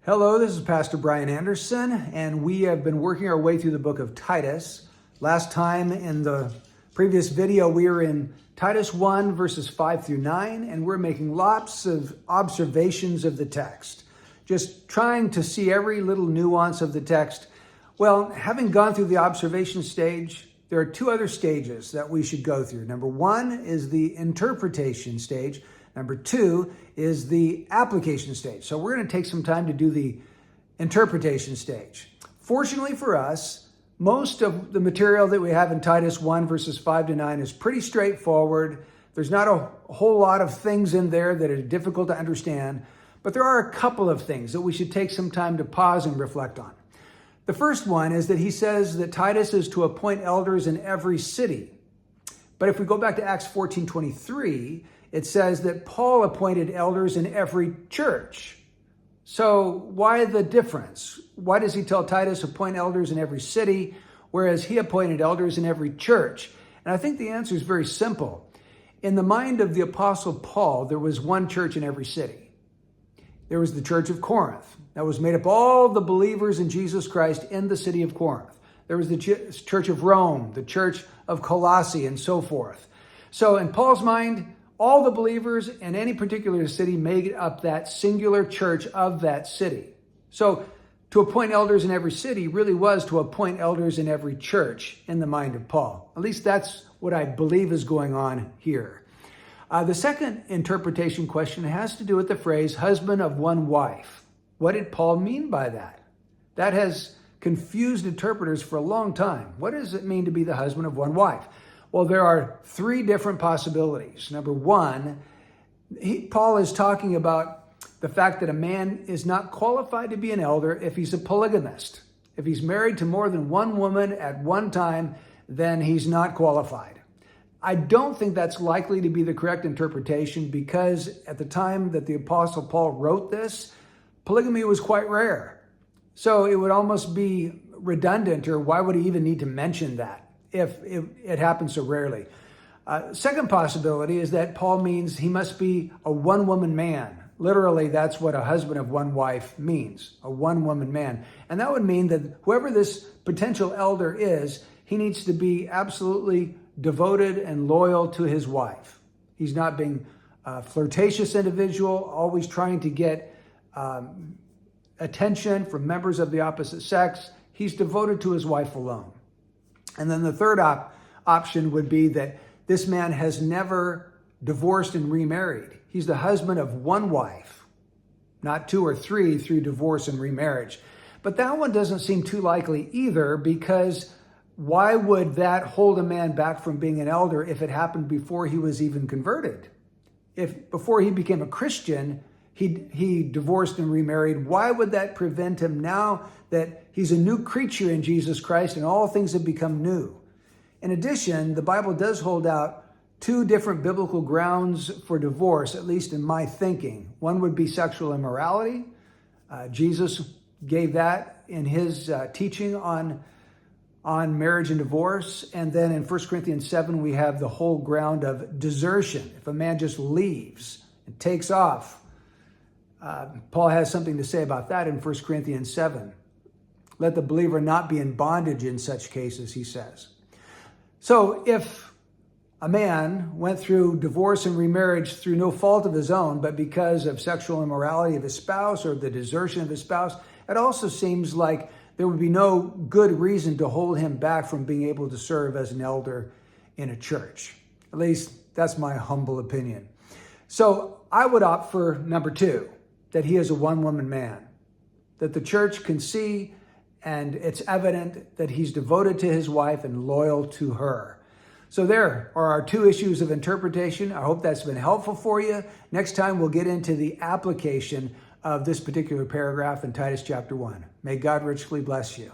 Hello, this is Pastor Brian Anderson, and we have been working our way through the book of Titus. Last time in the previous video, we were in Titus 1, verses 5 through 9, and we're making lots of observations of the text, just trying to see every little nuance of the text. Well, having gone through the observation stage, there are two other stages that we should go through. Number one is the interpretation stage. Number two is the application stage. So we're going to take some time to do the interpretation stage. Fortunately for us, most of the material that we have in Titus 1 verses 5 to 9 is pretty straightforward. There's not a whole lot of things in there that are difficult to understand, but there are a couple of things that we should take some time to pause and reflect on. The first one is that he says that Titus is to appoint elders in every city. But if we go back to Acts 14:23, it says that Paul appointed elders in every church. So why the difference? Why does he tell Titus appoint elders in every city, whereas he appointed elders in every church? And I think the answer is very simple. In the mind of the Apostle Paul, there was one church in every city. There was the church of Corinth that was made up of all the believers in Jesus Christ in the city of Corinth. There was the church of Rome, the church of Colossae, and so forth. So in Paul's mind, all the believers in any particular city made up that singular church of that city. So to appoint elders in every city really was to appoint elders in every church in the mind of Paul. At least that's what I believe is going on here. The second interpretation question has to do with the phrase husband of one wife. What did Paul mean by that? That has confused interpreters for a long time. What does it mean to be the husband of one wife? Well, there are three different possibilities. Number one, Paul is talking about the fact that a man is not qualified to be an elder if he's a polygamist. If he's married to more than one woman at one time, then he's not qualified. I don't think that's likely to be the correct interpretation because at the time that the Apostle Paul wrote this, polygamy was quite rare. So it would almost be redundant, or why would he even need to mention that if it happens so rarely? Second possibility is that Paul means he must be a one-woman man. Literally, that's what a husband of one wife means, a one-woman man. And that would mean that whoever this potential elder is, he needs to be absolutely devoted and loyal to his wife. He's not being a flirtatious individual, always trying to get attention from members of the opposite sex. He's devoted to his wife alone. And then the third option would be that this man has never divorced and remarried. He's the husband of one wife, not two or three through divorce and remarriage. But that one doesn't seem too likely either, because why would that hold a man back from being an elder if it happened before he was even converted? If before he became a Christian, he divorced and remarried, why would that prevent him now that he's a new creature in Jesus Christ and all things have become new? In addition, the Bible does hold out two different biblical grounds for divorce, at least in my thinking. One would be sexual immorality. Jesus gave that in his teaching on marriage and divorce. And then in 1 Corinthians 7, we have the whole ground of desertion. If a man just leaves and takes off, Paul has something to say about that in 1 Corinthians 7. Let the believer not be in bondage in such cases, he says. So if a man went through divorce and remarriage through no fault of his own, but because of sexual immorality of his spouse or the desertion of his spouse, it also seems like there would be no good reason to hold him back from being able to serve as an elder in a church. At least that's my humble opinion. So I would opt for number two, that he is a one-woman man, that the church can see and it's evident that he's devoted to his wife and loyal to her. So there are our two issues of interpretation. I hope that's been helpful for you. Next time we'll get into the application of this particular paragraph in Titus chapter 1. May God richly bless you.